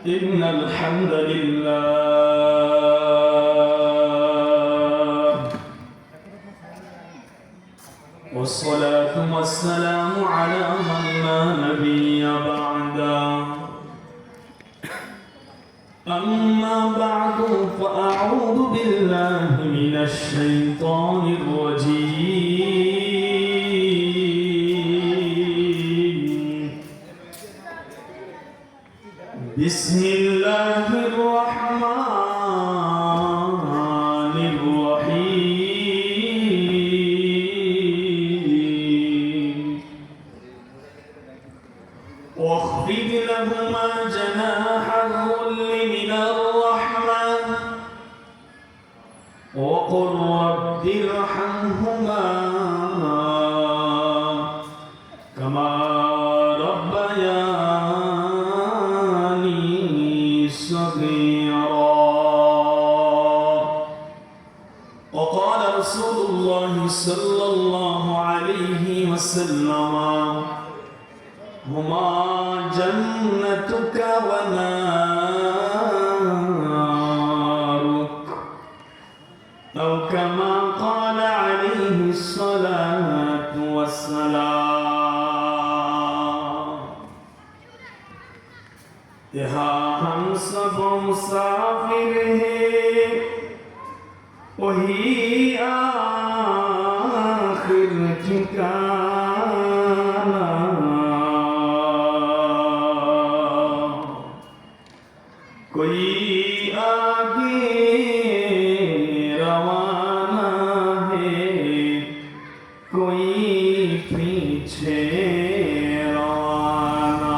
إن الحمد لله والصلاة والسلام على من لا نبي بعده أما بعد فأعوذ بالله من الشيطان الرجيم بسم الله الرحمن الرحيم واخفض لهما جناح الذل من الرحمة وقل رب ارحمهما كما ربياني صغيرا وقال رسول الله صلى الله عليه وسلم هما جنتك ونارك أو كما قال عليه الصلاة والسلام यहाँ हम सब मुसाफिर हैं वही आखिर ठिकाना कोई आगे रवाना है कोई पीछे रवाना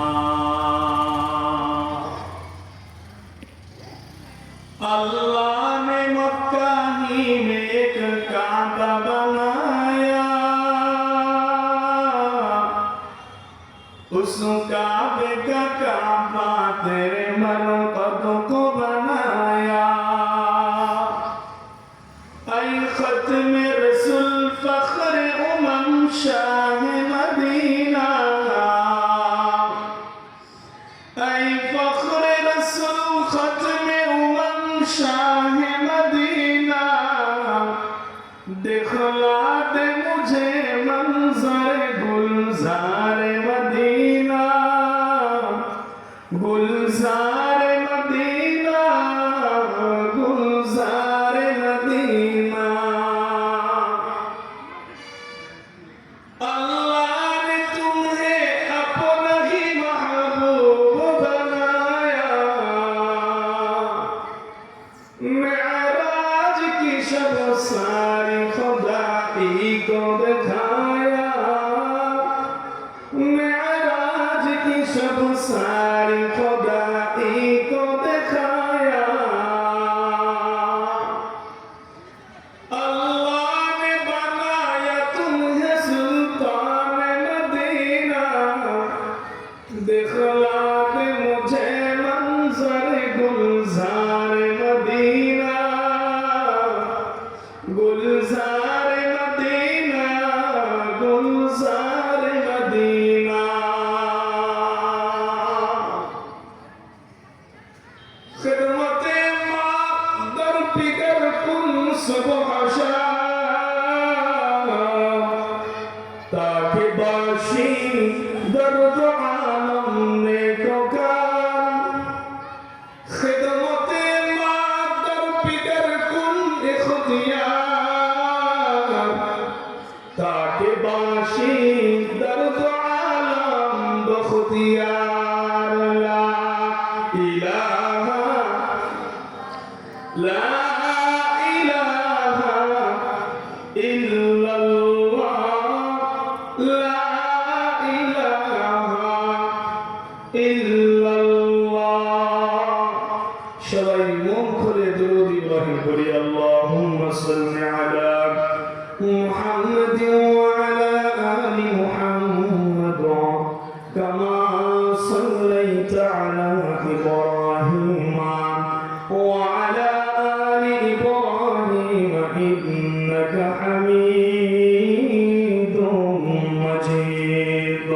अल्लाह ने मक्का ही में एक काबा बनाया उस काबे का काबा तेरे मरकब को बनाया ऐ खत्म रसूल फख्र उमम शाह मदीना ऐ फख्र रसूल खत्म उमम शाह मदीना दिखला दे मुझे मंजर गुलजार मदीना गुलजार मदीना गुलजार मदीना अल्लाह ने तुम्हें अपना ही महबूब बनाया मेराज की शब सारी खुदाई को दिखाया मेराज की शब सारी खुदाई को दिखाया अल्लाह ने बनाया तुम्हें सुल्तान मदीना दिखला दे मुझे मंजर गुलजार मदीना गुलजार मदीना गुलजार मदीना खिदमते माँ दर फिकर कुन सुबह शाम ताकि बाशी दर्द आलम ने को काम खिदमते माँ दर फिकर कुन इख्तियार ताकि बाशी दर्द आलम बख्तियार ला इलाहा ला इलाहा इल्लल्लाह ला इलाहा इल्लल्लाह সবাই মন খুলে দরুদ ইব্রাহিম পড়ি আল্লাহুম্মা সাল্লি আলা মুহাম্মাদ ওয়া আলা আলি মুহাম্মাদ কামা সাল্লাইতা আলা ইব্রাহিম ওয়া আলা আলি ইব্রাহিম ইন্নাকা হামিদুম মাজিদ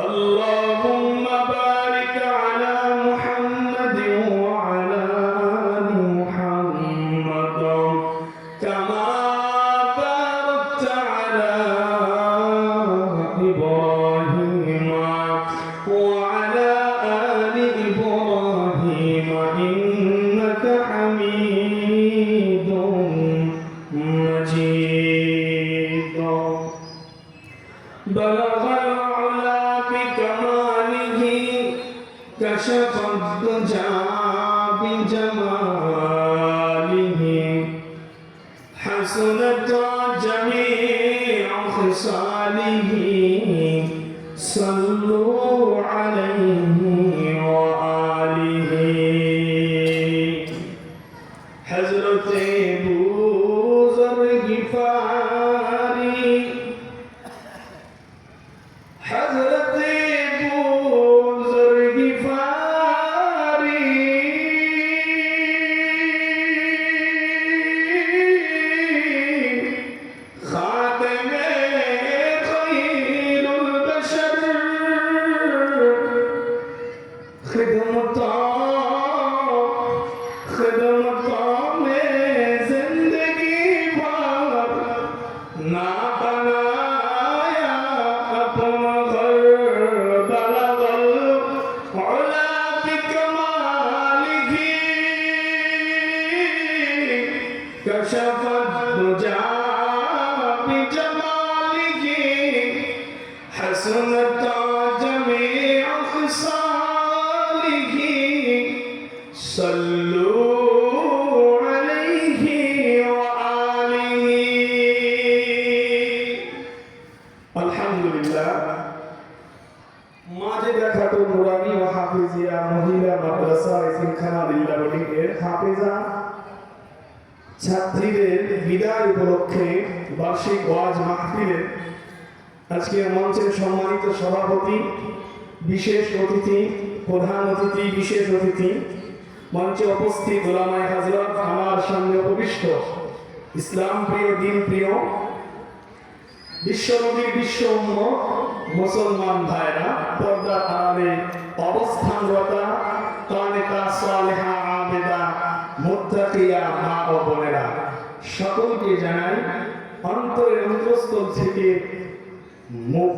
اللهم بارك على محمد الدجى بجماله حسنت جميع خصاله صلوا عليه وآله حضرت بوذر غفاری حضرت بوذر غفاری خاتم خیر البشر خدمت में जिंदगी भर ना बनाया अपना घर बलगल उला बिकमालिही कशफत दुजा बिजमालिही हसनत जमीअ खसालिही सल्लू মাঝে দেখা তো নুরানি ও হাফিজিয়া মহিলা মাদ্রাসা এতিমখানা লিল্লাহ এর হাফেজা ছাত্রীদের বিদায় উপলক্ষে বার্ষিক ওয়াজ মাহফিলে আজকে মঞ্চের সম্মানিত সভাপতি, বিশেষ অতিথি, প্রধান অতিথি, বিশেষ অতিথি, মঞ্চে উপস্থিত ওলামায়ে হযরত, আমার সামনে উপবিষ্ট ইসলাম প্রিয়, দিন প্রিয়, বিশ্বনবীর বিশ্ব উম্মত মুসলমান ভাইরা, পর্দার আড়ালে অবস্থানরতা কানেতা সালেহা আবেদা মুত্তাকিয়া মা ও বোনেরা, সকলকে জানাই অন্তরের অন্তঃস্থল থেকে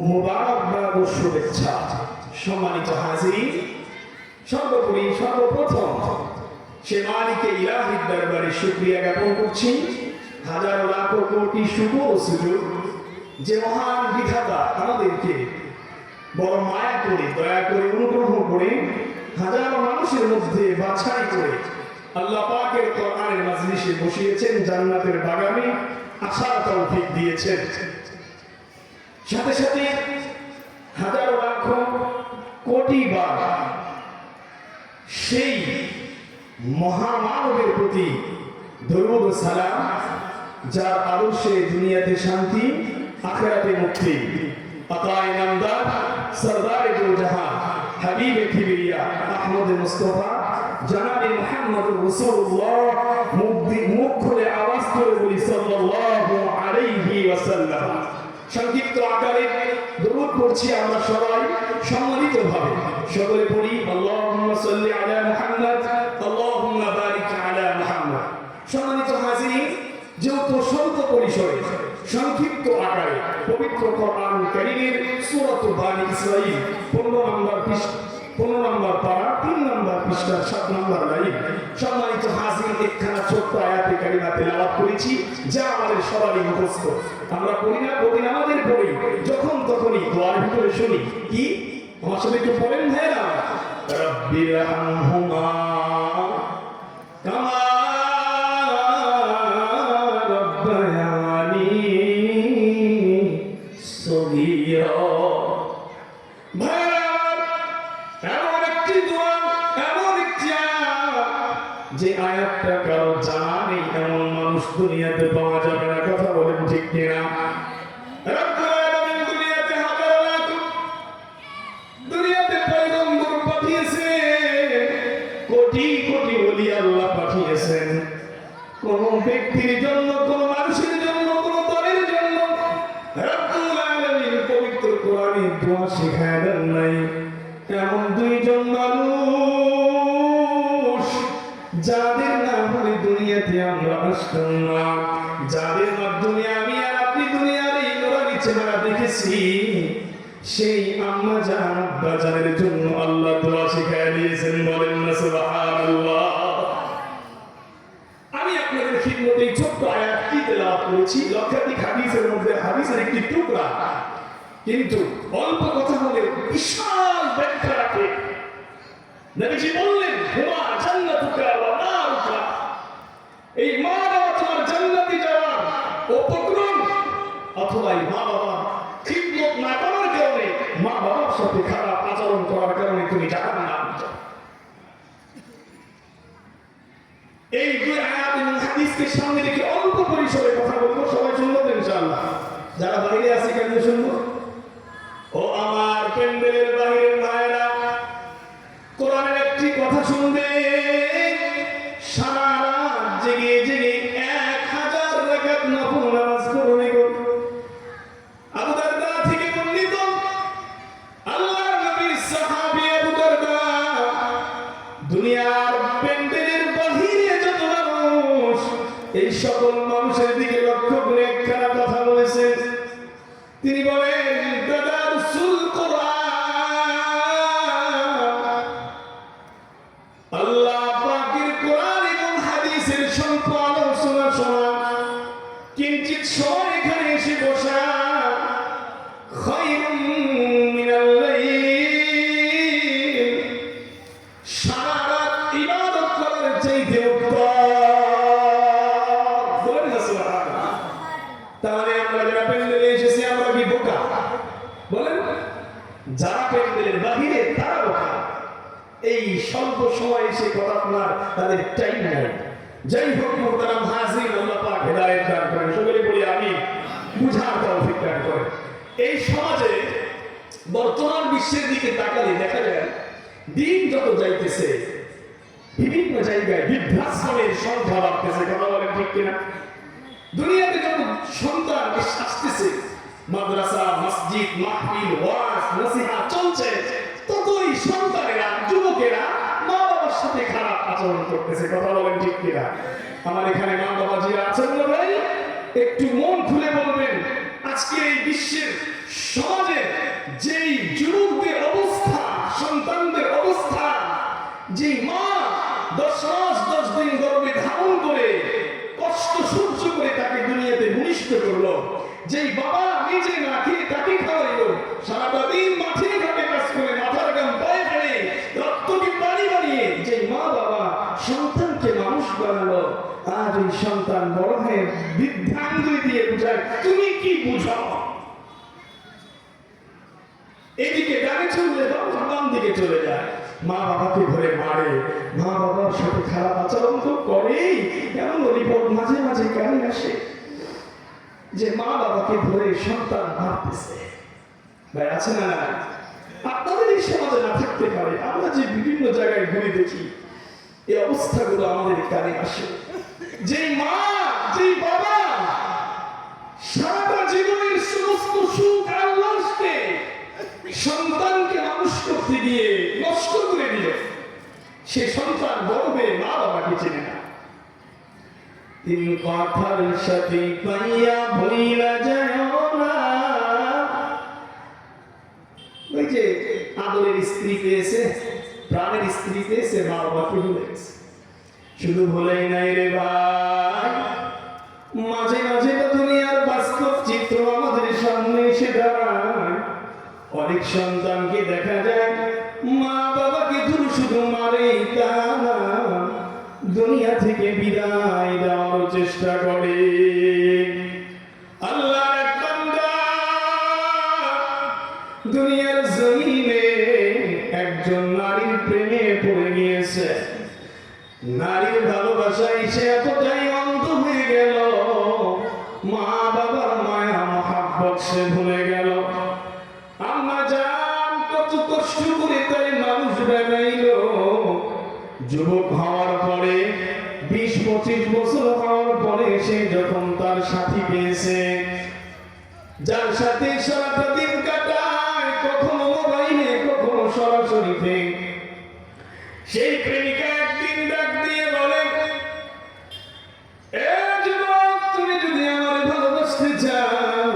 মুবারকবাদ ও শুভেচ্ছা। সম্মানিত হাজির, সর্বোপরি সর্বপ্রথম সে মালিকে ইলাহির দরবারে শুকরিয়া জ্ঞাপন করছি, হাজারো লাখ কোটি শুভ ও সুযোগ যে মহান বিধাতা আমাদেরকে বড় মায়া করে, দয়া করে, অনুগ্রহ করে হাজারো মানুষের মধ্যে বাছাই করে আল্লাহ পাকের কোরআনের মাজলিসে বসিয়েছেন, জান্নাতের বাগানে আসার তৌফিক দিয়েছেন। সাথে সাথে হাজারো লাখ কোটি বার সেই মহামানবের প্রতি দরুদ ও সালাম, যার আদর্শে দুনিয়াতে শান্তি, আখিরাতে মুক্তি, আতায়ে নামদার সরদারে দো জাহান হাবিবে কিবরিয়া আহমদ মুস্তাফা জনাবে মুহাম্মদুর রাসূলুল্লাহ, মুখ খুলে আওয়াজ করে বলি সাল্লাল্লাহু আলাইহি ওয়াসাল্লাম। সংক্ষিপ্ত আকারে দরুদ পড়ছি আমরা সবাই সম্মিলিতভাবে, সকলে পড়ি আল্লাহুম্মা সাল্লি আলা মুহাম্মদ আল্লাহুম্মা বারিক আলা মুহাম্মদ। সম্মানিত হাজিরিন, যেহেতু স্বল্প পরিসরে সংক্ষিপ্ত আকারে পবিত্র কোরআন কারীমের সূরা বানী ইসরাঈল 15 নম্বর পারা 3 নম্বর পৃষ্ঠা 7 নম্বর লাইন, সম্মানিত হাজির, একখানা ছোট্ট আয়াতে কারিমা তেলাওয়াত করেছি, যা আমাদের সবারই মুখস্থ। আমরা পড়ি না, প্রতি নামাজের পড়ি, যখন তখনই দোয়ার ভিতরে শুনি কি, আমার সাথে একটু পড়েন ভাইরা, রাব্বিরহামহুমা কামা রাব্বায়ানি সগীরা। যে আয়াতটা কারো জানা নেই এমন মানুষ দুনিয়াতে পাওয়া যাবে না, কথা বলেন ঠিক কিনা? রব্বুল আলামিন দুনিয়াতে হাজার লাখ দুনিয়াতে পয়গম্বর পাঠিয়েছে, কোটি কোটি ওলি আল্লাহ পাঠিয়েছেন। কোন ব্যক্তির জন্য, কোন মানুষের জন্য, কোন দলের জন্য রব্বুল আলামিন পবিত্র কোরআনে দোয়া শিখায় দেন নাই। এমন দুইজন মানুষ যাদের নাম হলে দুনিয়াতে আমরা আসতাম না, যাদের মাধ্যমে আমি আর আপনি দুনিয়ার এই নুরানি চেহারা দেখেছি, সেই আম্মা জান আব্বা জানের জন্য আল্লাহ দোয়া শিখায় দিয়েছেন। বলেন না সুবহানাল্লাহ। আমি আপনাদের খিদমতে ছোট্ট আয়াতটি তেলাওয়াত করেছি, লক্ষাধিক হাদিসের মধ্যে হাদিসের একটি টুকরা, কিন্তু অল্প কথা হলে বিশাল ব্যাখ্যা রাখে। নবীজি বললেন হুমা জান্নাতুকা ওয়া নারুকা, এই মা বাবা তোমার জান্নাতে যাওয়ার উপকরণ, অথবা এই মা বাবা খিদমত না করার কারণে, মা বাবার সাথে খারাপ আচরণ করার কারণে তুমি জাহান্নামে যাও। এই দুই আয়াত এবং হাদিসকে সামনে রেখে অল্প পরিসরে কথা বলবো, সবাই শুনবো তো ইনশাআল্লাহ। যারা বাইরে আছে কেন শুনবো? ও আমার প্যান্ডেলের বাইরের ভাইরা, কোরআনের একটি কথা শুনবে, সারা রাত জেগে জেগে 1000 রাকাত নফল নামাজ করবে। আবু দারদা থেকে বর্ণিত, আল্লাহর নবীর সাহাবী আবু দারদা দুনিয়ার প্যান্ডেলের বাহিরে যত মানুষ, এই সকল মানুষের দিকে লক্ষ্য করে একখানা কথা বলেছেন। তিনি বলেন, তাদারসুল কোরআন, আল্লাহ পাকের কোরআন এবং হাদিসের স্বল্প আলোচনা শোনা, কিঞ্চিত সময় এখানে এসে বসা, খায়রুম মিনাল লাইল, সারা রাত ইবাদত করার চাইতে উত্তম। বলেন না সুবহানাল্লাহ। তাহলে আমরা যারা প্যান্ডেলে এসেছি আমরা কি বোকা? বলেন, যারা প্যান্ডেলের বাহিরে তারা বোকা। এই স্বল্প সময় এসে কথা আপনার তাদের টাইম নাই। যাই হোক মুহতারাম হাজির, আল্লাহ পাক হেদায়েত দান করেন, সকলে বলি আমি বুঝার তৌফিক দান করেন। এই সমাজে বর্তমান বিশ্বের দিকে তাকালে দেখা যায় দিন যত যাইতেছে বিভিন্ন জায়গায় বৃদ্ধাশ্রমের সংখ্যা বাড়তেছে। কথা বলেন ঠিক কিনা? দুনিয়াতে যত সন্তান আসতেছে, মাদ্রাসা, মসজিদ, মাহফিল, ওয়াজ, নসিহত চলছে, ততই সন্তানেরা, যুবকেরা মা বাবার সাথে খারাপ আচরণ করতেছে। কথা বলেন ঠিক কিনা? আমার এখানে মা বাবা যারা আছেন না ভাই, একটু মন খুলে বলবেন, আজকে এই বিশ্বের সমাজে যেই যুবকদের অবস্থা, সন্তানদের অবস্থা, যে মা 10 মাস 10 দিন গর্ভে ধারণ করে কষ্ট সহ্য করে তাকে দুনিয়াতে ভূমিষ্ঠ করলো, যেই বাবা নিজে না খেয়ে তাকে খাওয়াইলো, সারাটা দিন মাঠে ঘাটে কাজ করে মাথার গাম পায়ে ফেলে রক্তকে পানি বানিয়ে যেই মা বাবা সন্তানকে মানুষ বানালো, আজ ওই সন্তান বড় হয়ে বৃদ্ধাঙ্গুলি দিয়ে বুঝায় তুমি কি বুঝো? এদিকে ডানে চললে বাম দিকে চলে যায়, মা বাবাকে ধরে মারে, মা বাবার সাথে খারাপ আচরণ তো করেই। এমন রিপোর্ট মাঝে মাঝে কানে আসে যে মা বাবাকে ধরে সন্তান মারতেছে। ভাই আছে না? আপনাদের এই সমাজে না থাকতে পারে, আমরা যে বিভিন্ন জায়গায় ঘুরে দেখি এই অবস্থাগুলো আমাদের কানে আসে। যে মা, যে বাবা সারাটা জীবনের সমস্ত সুখ আল্লাহকে সন্তানকে মানুষ করতে গিয়ে নষ্ট করে দিল, সে সন্তান গর্বে মা বাবাকে চেনে না। তিন কথার সাথে পাইয়া ভইলা যায় না, ওই যে আদরের স্ত্রী পেয়েছে, প্রাণের স্ত্রী পেয়েছে, মা বাবাকে ভুলে গেছে। শুধু ভুলেই নাই রে ভাই, মাঝে মাঝে তো দুনিয়ার বাস্তব চিত্র আমাদের সামনে এসে দাঁড়ায়। অনেক সন্তানকে দেখা যায় মা বাবাকে শুধু মারে, তা না, দুনিয়া থেকে বিদায় দেওয়ার চেষ্টা করে। আল্লাহর এক বান্দা দুনিয়ার জমিনে একজন নারীর প্রেমে পড়ে গিয়েছে। নারীর ভালোবাসায় সে এতটাই অন্ধ হয়ে গেল, মা বাবার মায়া মহাব্বত সে ভুলে গেল। আম্মা জান কত কষ্ট করে তাই মানুষ বানাইলো। যুবক হওয়ার পরে 20-25 বছর হওয়ার পরে সে যখন তার সাথী পেয়েছে, যার সাথে সারাটা দিন কাটায়, কখনো মোবাইলে কখনো সরাসরিতে, সেই প্রেমিকা একদিন ডাক দিয়ে বলে, এ যুবক, তুমি যদি আমারে ভালোবাসতে চাও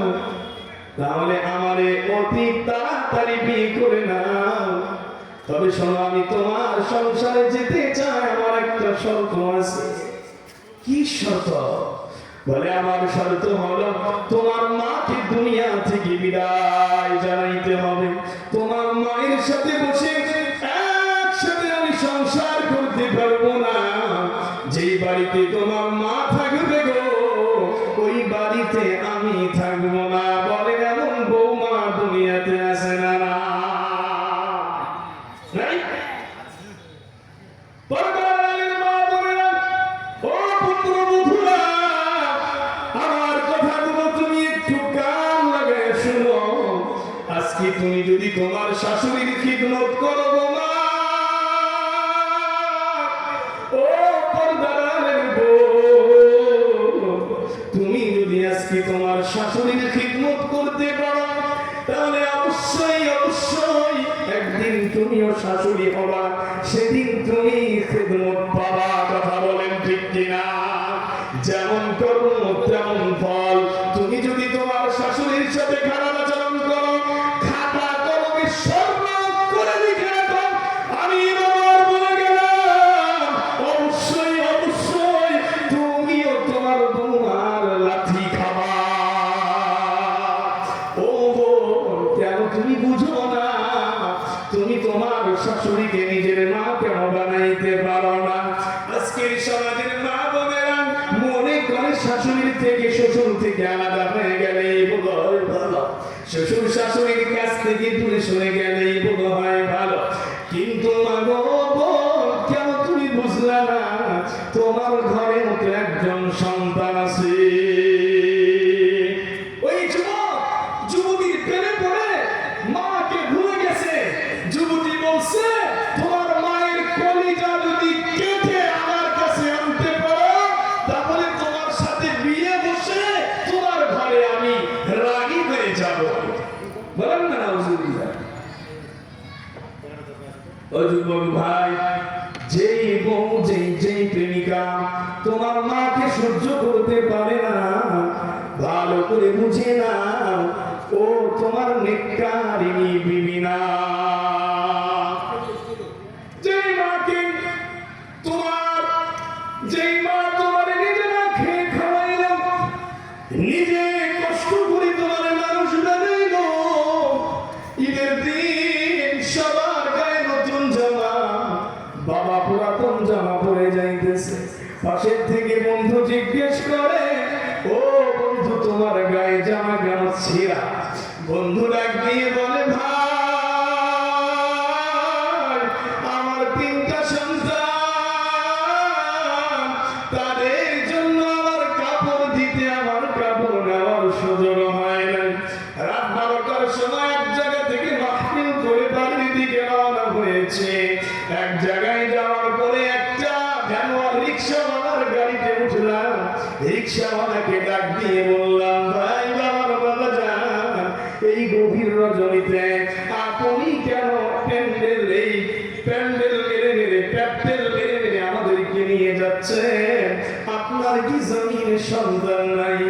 তাহলে আমারে অতি তাড়াতাড়ি বিয়ে করে নাও। তবে শোনো, আমি তোমার সংসারে যেতে চাই, আমার একটা শর্ত আছে। কি শর্ত? বলে, আমার শর্ত হলো তোমার মাকে দুনিয়া থেকে বিদায় জানাইতে হবে। তোমার মায়ের সাথে বসে একসাথে আমি বলতে পারবো না। যেই বাড়িতে তোমার মা থাকবে গো, ওই বাড়িতে আমি থাকবো না। বলে এমন বৌমা দুনিয়াতে আসে না। নাই পরকালের মা বোনেরা, ও পুত্রবধূরা, আমার কথাগুলো তুমি একটু কান লাগায় শুনো। আজকে তুমি যদি তোমার শাশুড়ির খিদমত করো গো মা, ও পর্দার বউ, তুমি যদি আজকে তোমার শাশুড়ির খিদমত করতে পারো, তাহলে অবশ্যই অবশ্যই একদিন তুমিও শাশুড়ি হবা, সেদিন তুমি খিদমত পাবা। কথা বলেন ঠিক কিনা? যেমন কর্ম তেমন ফল। তুমি যদি তোমার শাশুড়ির সাথে খারাপ আচরণ করো, খাতা কলমে স্বর্ণ করে লিখে রাখো, আমি এবার বলে গেলাম, অবশ্যই অবশ্যই তুমিও তোমার বৌমার লাঠি খাবা। ও কেন তুমি বুঝো না? তুমি তোমার শাশুড়িকে নিজের মা কেন বানাইতে পারো না? আজকের সমাজের মা বোনেরা মনে করে শাশুড়ির থেকে শ্বশুর থেকে আলাদা হয়ে গেলেই বোধ ভালো, শ্বশুর শাশুড়ির কাছ থেকে দূরে সরে গেলেই বোধ হয় ভালো। কিন্তু মা গো, কেন তুমি বুঝলা না? তোমার ঘরে মতো একজন সন্তান আছে। ওই যুবক যুবতীর প্রেমে পড়ে মাকে ভুলে গেছে। যুবতী বলছে, তোমার মায়ের কলিজা যদি কেটে আমার কাছে আনতে পারো, তাহলে তোমার সাথে বিয়ে বসে তোমার ঘরে আমি রাগী হয়ে যাব। বলেন না নাউজুবিল্লাহ। ও যুবক ভাই, যেই বউ যেই প্রেমিকা তোমার মাকে সহ্য করতে পারে না, ভালো করে বুঝে না, ও তোমার নেককারিনী বিবি না। যেই মা তোমার নিজে না খেয়ে খাওয়াইল, নিজে কষ্ট করে তোমার মানুষ বানাইল, ঈদের দিন সবার গায়ে নতুন জামা, বাবা পুরাতন জামা পরে যাইতেছে, পাশের থেকে বন্ধু জিজ্ঞেস করে, ও বন্ধু তোমার গায়ে জামা কেন ছিঁড়া? বন্ধু ডাক দিয়ে বলে, ভাই আমার 3টা সন্তান, তাদের জন্য আমার কাপড় দিতে আমার কাপড় নেওয়ার সুযোগ হয় না। রাত 12টার সময় এক জায়গা থেকে মাহফিল করে বাড়ির দিকে রওনা হয়েছে। এক জায়গায় যাওয়ার পরে একটা ভ্যানওয়ালা রিক্সাওয়ালার গাড়িতে উঠলাম। রিক্সাওয়ালাকে ডাক দিয়ে বললাম, ভাই আমার বাবা যান, এই গভীর রজনীতে আপনি কেন প্যান্ডেল মেরে আমাদেরকে নিয়ে যাচ্ছেন? আপনার কি জমিনে সন্তান নাই?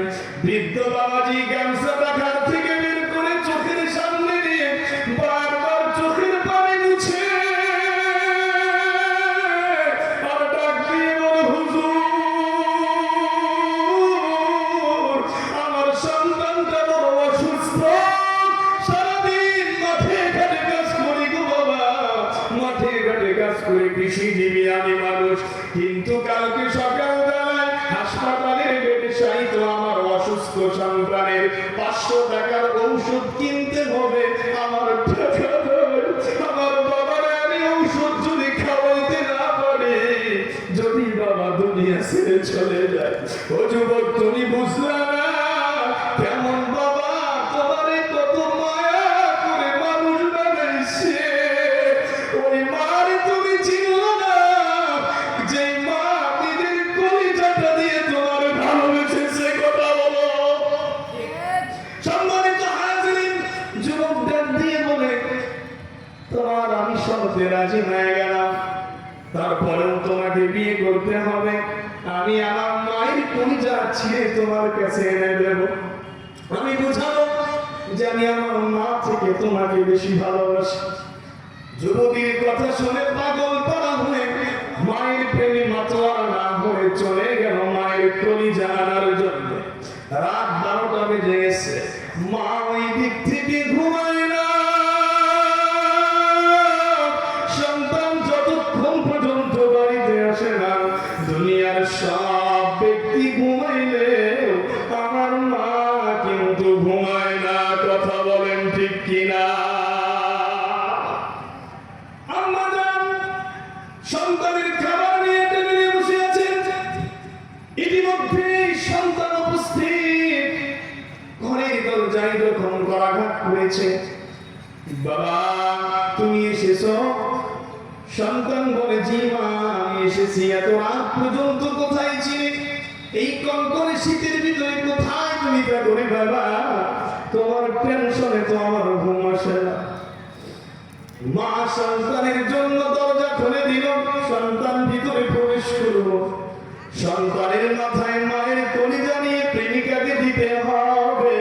বৃদ্ধ বাবাজি গামছা টাকার থেকে বের করে চোখের সামনে দিয়ে বারবার চোখের পানি মুছে আর ডাক দিয়ে বলে, হুজুর আমার সন্তানটা বড় অসুস্থ, সারাদিন মাঠে ঘাটে কাজ করি গো বাবা, মাঠে ঘাটে কাজ করে, কৃষিজীবী আমি মানুষ, কিন্তু কালকে সকালবেলায় হাসপাতালের বেডে শায়িত আমার অসুস্থ সন্তানের 500 টাকার ঔষধ কিনতে হবে। আমার টাকা নাই। আমার বাবার আমি ঔষধ যদি খাওয়াইতে না পারি, যদি বাবা দুনিয়া ছেড়ে চলে যায়, ও যুবক তুমি বুঝলা না? কেমন বাবা তোমারে কত মায়া করে মানুষ বানাইছে, ওই মার তুমি চিনল না, যে মা নিজের কলিজাটা দিয়ে তোমার ভালোবেসেছে। কথা বলো। সম্মানিত হাজিরিন, যুবক ডাক দিয়ে বলে, তোমার আমি শর্তে রাজি হয়ে গেলাম, তারপরেও তোমাকে বিয়ে করতে হবে। আমি আমার মায়ের কলিজা ছিঁড়ে তোমার কাছে এনে দেব। আমি বুঝাবো যে আমি আমার মা থেকে তোমাকে বেশি ভালোবাসি। যুবতীর কথা শুনে পাগল পাড়া হয়ে মায়ের প্রেমে মাতোয়ারা না হয়ে চলে গেল মায়ের কলিজা আনার জন্য। রাত 12টা বেজে গেছে, মা ওই দিক থেকে ঘুমায় না। সন্তান যতক্ষণ পর্যন্ত বাড়িতে আসে না। দুনিয়ার সব ব্যক্তি ঘুমাইলে আমার মা কিন্তু ঘুমায় না। কথা বলেন ঠিক কিনা? আম্মা জান সন্তানের খাবার নিয়ে টেবিলে বসে আছেন। ইতিমধ্যে সন্তান উপস্থিত। ঘরের দরজায় যখন করাঘাত করেছে, বাবা তুমি এসেছো? সন্তান বলে, জি মা আমি এসেছি। এত রাত পর্যন্ত কোথায় ছিলে? এই কনকনে শীতের ভিতরে কোথায় তুমি তা করে বাবা? তোমার টেনশনে তো আমার ঘুম আসে না। মা সন্তানের জন্য দরজা খুলে দিল। সন্তান ভিতরে প্রবেশ করলো। সন্তানের মাথায় মায়ের কলিজা নিয়ে প্রেমিকাকে দিতে হবে,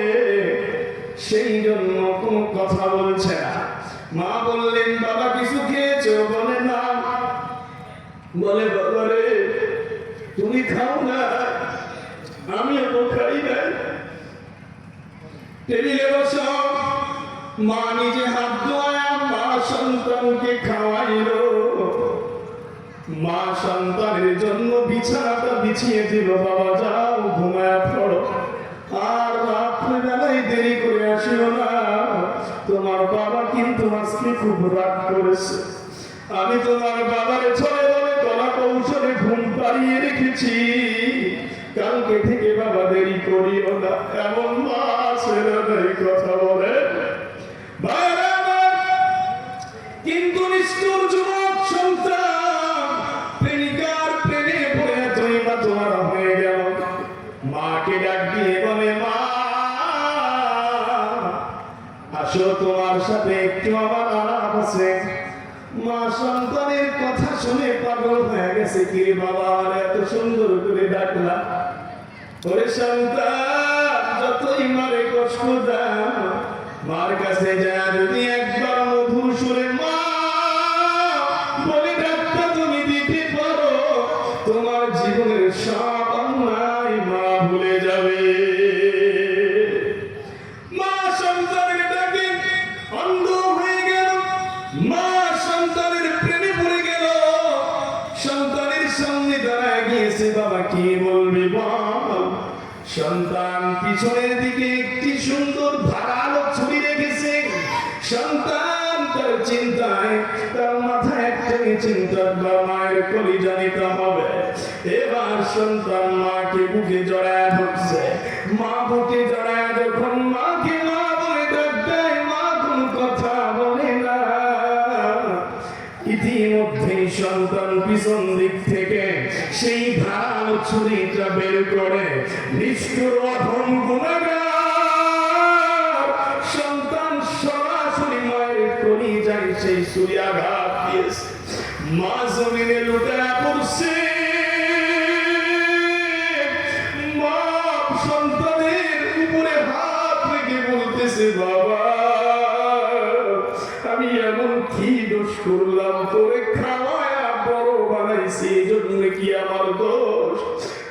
সেই জন্য কোনো কথা বলছে না। মা বললেন, বাবা কিছু খেয়েছো? বলে না। বলে, বাবা রে তুমি খাও না, আমিও তো খাই নাই। টেবিলে বসো। মা নিজে হাত ধোয়া মা সন্তানকে খাওয়াইলো। মা সন্তানের জন্য বিছানাটা বিছিয়ে দিল। বাবা যাও ঘুমায় পড়ো, আর রাত্রিবেলায় দেরি করে আসিও না। তোমার বাবা কিন্তু আজকে খুব রাগ করেছে। আমি তোমার বাবার ছলে বলে কলা কৌশলে ঘুম পাড়িয়ে রেখেছি। কালকে থেকে বাবা দেরি করিও না। এমন মা ছেলে কথা বলে। কিন্তু নিষ্ঠুর যুবক সন্তান প্রেমিকার প্রেমে পড়ে তুই বা তোমার হয়ে গেল। মাকে ডাক দিয়ে বলে, মা আসো তোমার সাথে একটু আমার আলাপ আছে। মা সন্তানের কথা শুনে পাগল হয়ে গেছে। কি বাবা এত সুন্দর করে ডাকলা? ওরে সন্তান যতই মারে কষ্ট দাও, মার কাছে যা যদি একবার মধুর সুরে মা বলে ডাক্তার তুমি দিতে পারো, তোমার জীবনের সব অন্যায় মা ভুলে যাবে। মা সন্তানের ডাকে অন্ধ হয়ে গেল। মা সন্তানের প্রেমে পড়ে গেল। সন্তানের সামনে দাঁড়ায় গিয়েছে। বাবা কি বলবি বল? সন্তান পিছনের দিকে একটি সুন্দর ধারালো ছুরি রেখেছে। সন্তান তার চিন্তায়, তার মাথায় একটাই চিন্তা, মায়ের কলিজা নিতে হবে। এবার সন্তান মাকে বুকে জড়ায় ধরছে। মা বুকে জড়ায় যখন মাকে মা বলে ডাক দেয়, মা কোনো কথা বলে না। ইতিমধ্যেই সন্তান পিছন দিক থেকে সেই ধারালো ছুরিটা বের করে নিষ্ঠুর অধম গুনাহগার সন্তান সরাসরি মায়ের কলিজায় সেই ছুরি আঘাত দিয়েছে। মা জমিনে লুটায়া পড়ছে। মা সন্তানের উপরে হাত রেখে বলতেছে, বাবা আমি এমন কি দোষ করলাম? তোরে খাওয়ায়া বড় বানাইছি, এই জন্য কি আমার দোষ?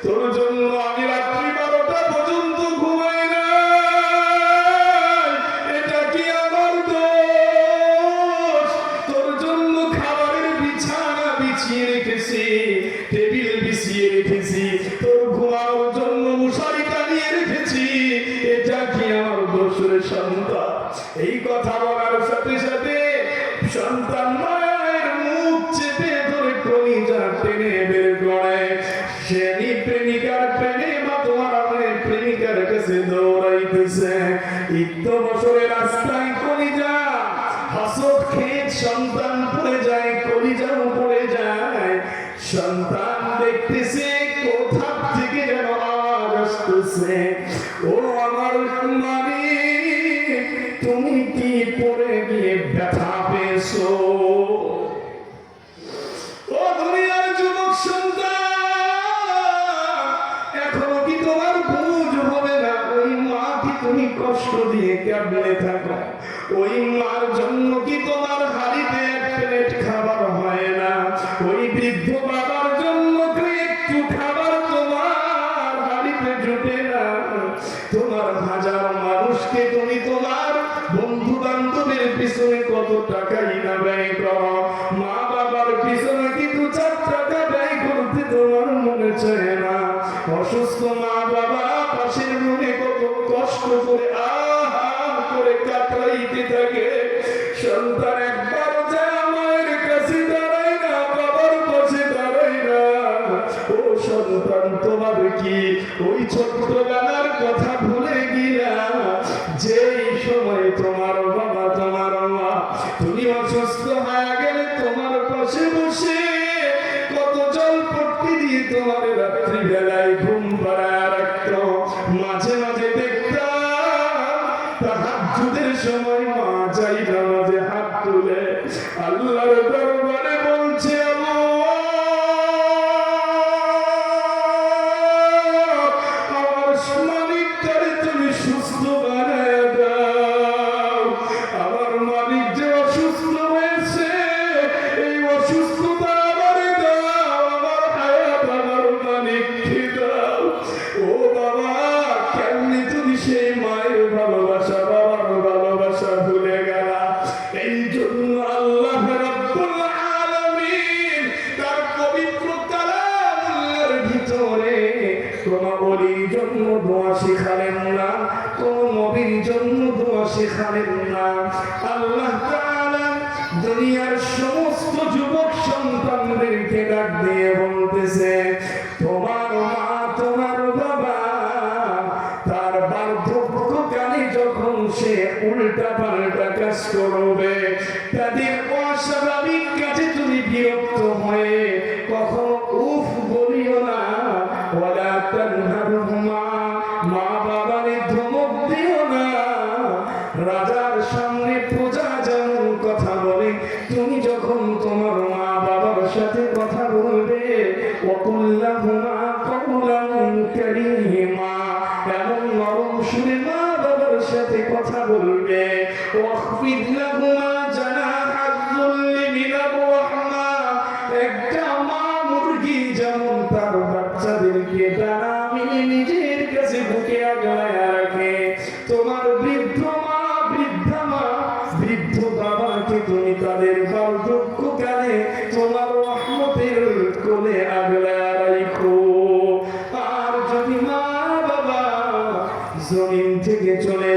তোর জন্য আমি রাত্রি 12টা পর্যন্ত ঘুমাই না, এটা কি আমার দোষ? তোর জন্য খাবারের বিছানা বিছিয়ে রেখেছি, টেবিল বিছিয়ে রেখেছি, তোর ঘুমানোর জন্য মশারি টানিয়ে রেখেছি, এটা কি আমার দোষ রে সন্তান? এই কথা বলার সাথে সাথে সন্তান মায়ের মুখ চেপে ধরে কলিজা টেনে বের করে সেই প্রেমিকার প্রেমে বা তোমার আমার প্রেমিকার কাছে দৌড়াইতেছে। ইত্য বছরের রাস্তায় কলিজা হাসত খেয়ে সন্তান পড়ে যায়, কলিজাও পড়ে যায়। সন্তান দেখতেছে কোথা থেকে যেন আওয়াজ আসতেছে, ও আমার মানি তুমি কি পড়ে গিয়ে ব্যথা পেয়েছো? ও দুনিয়ার যুবক সন্তান, এখনো কি তোমার বুঝ হবে না? ওই মা কি তুমি কষ্ট দিয়ে কেমনে থাকো? ওই মার জন্য কি তোমার হাড়িতে এক প্লেট খাবার হয় না? ওই বৃদ্ধ বাবার জন্য কি একটু খাবার তোমার হাড়িতে জুটে না? তোমার হাজার মানুষকে তুমি তোমার বন্ধু বান্ধবের পিছনে কত টাকাই না ব্যয় করো, মা বাবার পিছনে কি 2-4 টাকা ব্যয় করো অসুস্থ মা বাবা পাশের রুমে কত কষ্ট করে আহা করে কাটাইতে থাকে। সন্তান একবার যায় মায়ের কাছে দাঁড়ায় না, বাবার পাশে দাঁড়ায় না। ও সন্তান, তোমার কি ওই ছোট্টবেলার কথা ভুলে গিলা? যেই সময় তোমার বাবা তোমার মা তুমি অসুস্থ হয়ে গেলে তোমার পাশে বসে কত জল পট্টি দিয়ে তোমার রাত্রি বেলায় ঘুম পাড়ায় রাখত। মাঝে মাঝে দেখতাম তাহাজ্জুদের সময় মা যাই নামাজে হাত তুলে আল্লাহর দরবারে বলছে, আমার মালিকটারে তুমি সুস্থ বানায় দাও। আমার মালিক যে অসুস্থ হয়েছে, এই অসুস্থতা আমারে দাও, আমার হায়াত আমার মালিককে দাও। ও বাবা, কেমনি তুমি সেই মায়ের ভালোবাসা বাবার ভালোবাসা ভুলে গেলা? এই জন্য আল্লাহ রাব্বুল আলামিন তার পবিত্র কালামের ভিতরে কোন ওলির জন্য দোয়া শেখালেন না, কোন নবীর জন্য দোয়া শেখালেন না। আল্লাহ তাআলা দুনিয়ার সমস্ত যুবক সন্তানদেরকে ডাক দিয়ে বলতেছে, তোমার মা তোমার বাবা তার বার্ধক্যকালে যখন সে উল্টা পাল্টা কাজ করবে, তাদের অস্বাভাবিক কাজে তুমি বিরক্ত হয়ে কখনো উফ বলিও না। ওয়ালা তানহারহুমা, মা বাবারে ধমক দিও না। রাজার সামনে প্রজা যেমন কথা বলে, তুমি যখন তোমার মা বাবার সাথে কথা বলবে, ওয়াকুল লাহুমা কাওলান কারীমা, এমন নরম সুরে মা বাবার সাথে কথা বলবে। ওয়াখফিদ লাহুমা জানাহায যুল্লি মিনার রাহমা, একটা মা মুরগি যেমন তার বাচ্চাদেরকে ডানা মেলে নিজের কাছে বুকে আগলায় রাখে, তোমার বৃদ্ধ মা বৃদ্ধা মা বৃদ্ধ বাবাকে তুমি তাদের বার্ধক্যকালে তোমার রহমতের কোলে আগলায় রাখো। আর যদি মা বাবা জমিন থেকে চলে